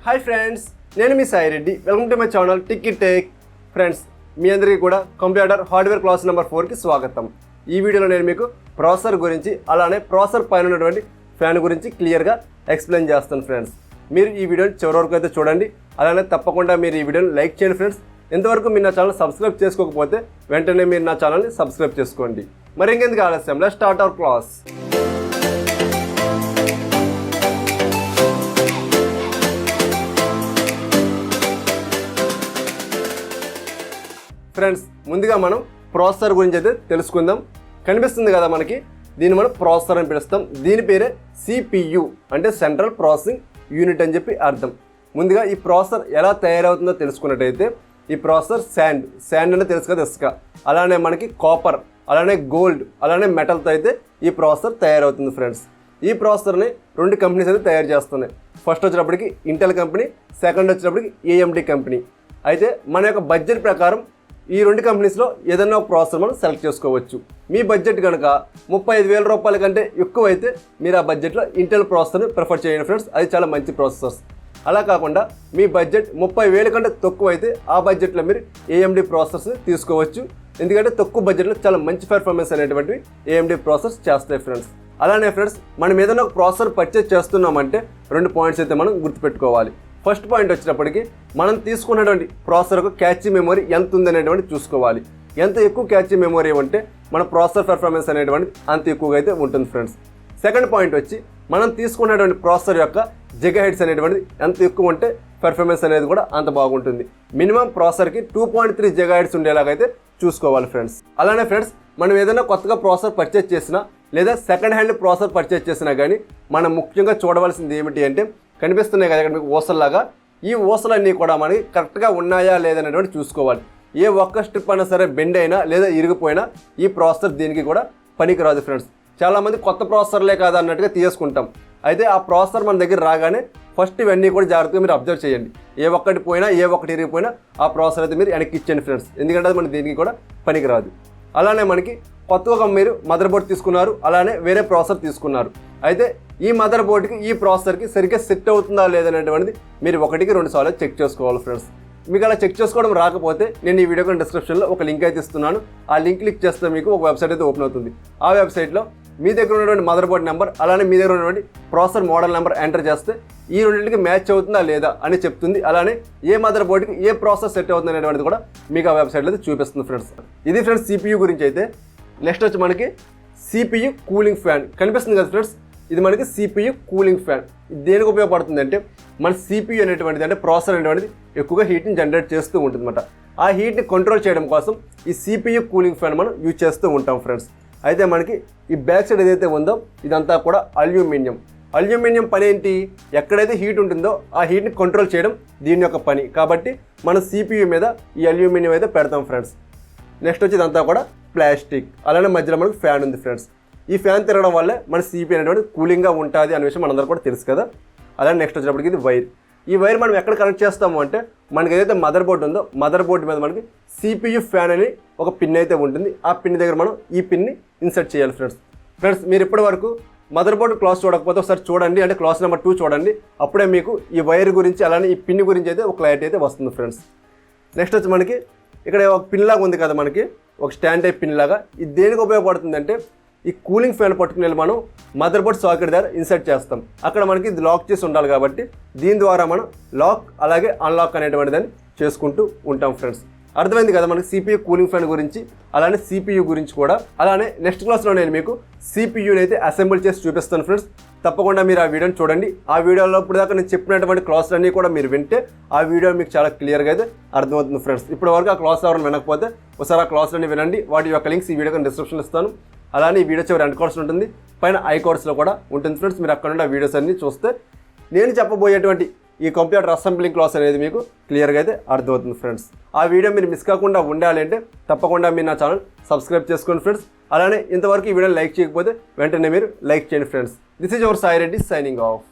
Hi friends, నేను మీ Sai Reddy. Welcome to my channel Tikki Tech. Friends, మీ అందరికీ కూడా కంప్యూటర్ హార్డ్వేర్ క్లాస్ నెంబర్ 4కి స్వాగతం. ఈ వీడియోలో నేను మీకు ప్రాసెసర్ గురించి అలానే ప్రాసెసర్ పైన ఉన్నటువంటి ఫ్యాన్ గురించి క్లియర్గా ఎక్స్ప్లెయిన్ చేస్తాను. ఫ్రెండ్స్, మీరు ఈ వీడియోని చివరి వరకు అయితే చూడండి. అలానే తప్పకుండా మీరు ఈ వీడియోని లైక్ చేయండి. ఫ్రెండ్స్, ఇంతవరకు మీరు నా ఛానల్ సబ్స్క్రైబ్ చేసుకోకపోతే వెంటనే మీరు నా ఛానల్ని సబ్స్క్రైబ్ చేసుకోండి. మరి ఇంకెందుకు ఆలస్యం, let's start our class. Friends, ముందుగా మనం ప్రాసెసర్ గురించి అయితే తెలుసుకుందాం. కనిపిస్తుంది కదా మనకి, దీన్ని మనం ప్రాసెసర్ అని పిలుస్తాం. దీని పేరే CPU అంటే సెంట్రల్ ప్రాసెసింగ్ యూనిట్ అని చెప్పి అర్థం. ముందుగా ఈ ప్రాసెసర్ ఎలా తయారవుతుందో తెలుసుకున్నట్టయితే, ఈ ప్రాసెసర్ శాండ్ అంటే తెలుసు కదా, ఇసుక. అలానే మనకి కాపర్, అలానే గోల్డ్, అలానే మెటల్తో అయితే ఈ ప్రాసెసర్ తయారవుతుంది. ఫ్రెండ్స్, ఈ ప్రాసెసర్ని 2 కంపెనీస్ అయితే తయారు చేస్తున్నాయి. ఫస్ట్ వచ్చినప్పటికి ఇంటెల్ కంపెనీ, సెకండ్ వచ్చినప్పటికి AMD కంపెనీ. అయితే మన యొక్క బడ్జెట్ ప్రకారం ఈ 2 కంపెనీస్లో ఏదైనా ఒక ప్రాసెసర్ మనం సెలెక్ట్ చేసుకోవచ్చు. మీ బడ్జెట్ కనుక 35,000 రూపాయల కంటే ఎక్కువ అయితే మీరు ఆ బడ్జెట్లో ఇంటెల్ ప్రాసెసర్ని ప్రిఫర్ చేయండి. ఫ్రెండ్స్, అది చాలా మంచి ప్రాసెసర్స్. అలా కాకుండా మీ బడ్జెట్ 30,000 కంటే తక్కువ అయితే ఆ బడ్జెట్లో మీరు AMD ప్రాసెసర్స్ని తీసుకోవచ్చు. ఎందుకంటే తక్కువ బడ్జెట్లో చాలా మంచి పెర్ఫార్మెన్స్ అనేటువంటివి AMD ప్రాసెసర్స్ చేస్తాయి. ఫ్రెండ్స్, అలానే ఫ్రెండ్స్, మనం ఏదైనా ఒక ప్రాసెసర్ పర్చేజ్ చేస్తున్నామంటే 2 పాయింట్స్ అయితే మనం గుర్తుపెట్టుకోవాలి. ఫస్ట్ పాయింట్ వచ్చినప్పటికీ, మనం తీసుకున్నటువంటి ప్రాసెసర్కు క్యాచీ మెమరీ ఎంత ఉందనేటువంటి చూసుకోవాలి. ఎంత ఎక్కువ క్యాచీ మెమరీ ఉంటే మన ప్రాసెసర్ పెర్ఫార్మెన్స్ అనేటువంటి అంత ఎక్కువగా అయితే ఉంటుంది. ఫ్రెండ్స్, సెకండ్ పాయింట్ వచ్చి, మనం తీసుకున్నటువంటి ప్రాసెసర్ యొక్క జిగాహెర్ట్జ్ అనేటువంటిది ఎంత ఎక్కువ ఉంటే పెర్ఫార్మెన్స్ అనేది కూడా అంత బాగుంటుంది. మినిమం ప్రాసెసర్కి 2.3 జిగాహెర్ట్జ్ ఉండేలాగైతే చూసుకోవాలి. ఫ్రెండ్స్, అలానే ఫ్రెండ్స్, మనం ఏదైనా కొత్తగా ప్రాసెసర్ పర్చేజ్ చేసినా లేదా సెకండ్ హ్యాండ్ ప్రాసెసర్ పర్చేజ్ చేసినా కానీ మనం ముఖ్యంగా చూడవలసింది ఏమిటి అంటే, కనిపిస్తున్నాయి కదా ఇక్కడ మీకు ఊసల్లాగా, ఈ ఊసలన్నీ కూడా మనకి కరెక్ట్గా ఉన్నాయా లేదనేటువంటి చూసుకోవాలి. ఏ ఒక్క స్ట్రిప్ అయినా సరే బెండ్ అయినా లేదా ఇరిగిపోయినా ఈ ప్రాసెసర్ దీనికి కూడా పనికిరాదు. ఫ్రెండ్స్, చాలామంది కొత్త ప్రాసెసర్లే కాదు అన్నట్టుగా తీసుకుంటాం. అయితే ఆ ప్రాసెసర్ మన దగ్గర రాగానే ఫస్ట్ ఇవన్నీ కూడా జాగ్రత్తగా మీరు అబ్జర్వ్ చేయండి. ఏ ఒక్కటి పోయినా ఏ ఒక్కటి ఇరిగిపోయినా ఆ ప్రాసెసర్ అయితే మీరు వెనక్కి ఇచ్చేయండి. ఫ్రెండ్స్, ఎందుకంటే అది మన దీనికి కూడా పనికిరాదు. అలానే మనకి కొత్తగా మీరు మదర్ బోర్డ్ తీసుకున్నారు, అలానే వేరే ప్రాసెసర్ తీసుకున్నారు. అయితే ఈ మదర్ బోర్డ్కి ఈ ప్రాసెసర్కి సరిగ్గా సెట్ అవుతుందా లేదనేటువంటిది మీరు 1కి 2 సార్లు చెక్ చేసుకోవాలి. ఫ్రెండ్స్, మీకు అలా చెక్ చేసుకోవడం రాకపోతే నేను ఈ వీడియో డిస్క్రిప్షన్లో ఒక లింక్ అయితే ఇస్తున్నాను. ఆ లింక్ క్లిక్ చేస్తే మీకు ఒక వెబ్సైట్ అయితే ఓపెన్ అవుతుంది. ఆ వెబ్సైట్లో మీ దగ్గర ఉన్నటువంటి మదర్ బోర్డ్ నెంబర్ అలానే మీ దగ్గర ఉన్నటువంటి ప్రాసెసర్ మోడల్ నెంబర్ ఎంటర్ చేస్తే ఈ రెండింటికి మ్యాచ్ అవుతుందా లేదా అని చెప్తుంది. అలానే ఏ మదర్ బోర్డ్కి ఏ ప్రాసెస్ సెట్ అవుతుంది అనేటువంటిది కూడా మీకు ఆ వెబ్సైట్లో అయితే చూపిస్తుంది. ఫ్రెండ్స్, ఇది ఫ్రెండ్స్ CPU గురించి. అయితే నెక్స్ట్ వచ్చి మనకి CPU కూలింగ్ ఫ్యాన్ కనిపిస్తుంది కదా. ఫ్రెండ్స్, ఇది మనకి CPU కూలింగ్ ఫ్యాన్. దేనికి ఉపయోగపడుతుంది అంటే, మన CPU అనేటువంటిది అంటే ప్రాసెసర్ అనేటువంటిది ఎక్కువగా హీట్ని జనరేట్ చేస్తూ ఉంటుంది అన్నమాట. ఆ హీట్ని కంట్రోల్ చేయడం కోసం ఈ CPU కూలింగ్ ఫ్యాన్ మనం యూజ్ చేస్తూ ఉంటాం. ఫ్రెండ్స్, అయితే మనకి ఈ బ్యాక్ సైడ్ ఏదైతే ఉందో ఇదంతా కూడా అల్యూమినియం. అల్యూమినియం పని ఏంటి, ఎక్కడైతే హీట్ ఉంటుందో ఆ హీట్ని కంట్రోల్ చేయడం దీని యొక్క పని. కాబట్టి మన CPU మీద ఈ అల్యూమినియం అయితే పెడతాం. ఫ్రెండ్స్, నెక్స్ట్ వచ్చి ఇదంతా కూడా ప్లాస్టిక్. అలానే మధ్యలో మనకు ఫ్యాన్ ఉంది. ఫ్రెండ్స్, ఈ ఫ్యాన్ తిరగడం వల్లే మన CPU అనేటువంటి కూలింగ్గా ఉంటుంది అనే విషయం మనందరూ కూడా తెలుసు కదా. అలానే నెక్స్ట్ వచ్చినప్పటికి ఇది వైర్. ఈ వైర్ మనం ఎక్కడ కనెక్ట్ చేస్తాము అంటే, మనకి ఏదైతే మదర్ బోర్డు ఉందో మదర్ బోర్డు మీద మనకి CPU ఫ్యాన్ అని ఒక పిన్ అయితే ఉంటుంది. ఆ పిన్ దగ్గర మనం ఈ పిన్ని ఇన్సర్ట్ చేయాలి. ఫ్రెండ్స్, మీరు ఇప్పటి వరకు మదర్ బోర్డు క్లాస్ చూడకపోతే ఒకసారి చూడండి, అంటే క్లాస్ నెంబర్ 2 చూడండి. అప్పుడే మీకు ఈ వైర్ గురించి అలానే ఈ పిన్ గురించి అయితే ఒక క్లారిటీ అయితే వస్తుంది. ఫ్రెండ్స్, నెక్స్ట్ వచ్చి మనకి ఇక్కడ ఒక పిన్ లాగా ఉంది కదా, మనకి ఒక స్టాండ్ టైప్ పిన్ లాగా. ఇది దేనికి ఉపయోగపడుతుంది అంటే, ఈ కూలింగ్ ఫ్యాన్ పట్టుకుని మనం మదర్ బోర్డ్ సాకెట్ దగ్గర ఇన్సర్ట్ చేస్తాం. అక్కడ మనకి ఇది లాక్ చేసి ఉండాలి కాబట్టి దీని ద్వారా మనం లాక్ అలాగే అన్లాక్ అనేటువంటి దాన్ని చేసుకుంటూ ఉంటాం. ఫ్రెండ్స్, అర్థమైంది కదా మనకి CPU కూలింగ్ ఫ్యాన్ గురించి, అలానే CPU గురించి కూడా. అలానే నెక్స్ట్ క్లాస్లో నేను మీకు CPUని అయితే అసెంబుల్ చేసి చూపిస్తాను. ఫ్రెండ్స్, తప్పకుండా మీరు ఆ వీడియోని చూడండి. ఆ వీడియోలో ఇప్పుడు దాకా నేను చెప్పినటువంటి క్లాసులన్నీ కూడా మీరు వింటే ఆ వీడియో మీకు చాలా క్లియర్గా అయితే అర్థమవుతుంది. ఫ్రెండ్స్, ఇప్పటి వరకు ఆ క్లాస్ ఎవరైనా వినకపోతే ఒకసారి ఆ క్లాసులన్నీ వినండి. వాటి యొక్క లింక్స్ ఈ వీడియోకి డిస్క్రిప్షన్లో ఇస్తాను. అలానే ఈ వీడియో చివరి ఎండ్ కోర్స్ ఉంటుంది, పైన 𝐼 కోర్స్లో కూడా ఉంటుంది. ఫ్రెండ్స్, మీరు అక్కడ నుండి ఆ వీడియోస్ అన్ని చూస్తే నేను చెప్పబోయేటువంటి ఈ కంప్యూటర్ అసెంబ్లింగ్ క్లాస్ అనేది మీకు క్లియర్గా అయితే అర్థమవుతుంది. ఫ్రెండ్స్, ఆ వీడియో మీరు మిస్ కాకుండా ఉండాలి అంటే తప్పకుండా మీరు నా ఛానల్ సబ్స్క్రైబ్ చేసుకోండి. ఫ్రెండ్స్, అలానే ఇంతవరకు ఈ వీడియోని లైక్ చేయకపోతే వెంటనే మీరు లైక్ చేయండి. Friends, this is your Sai Reddy signing off.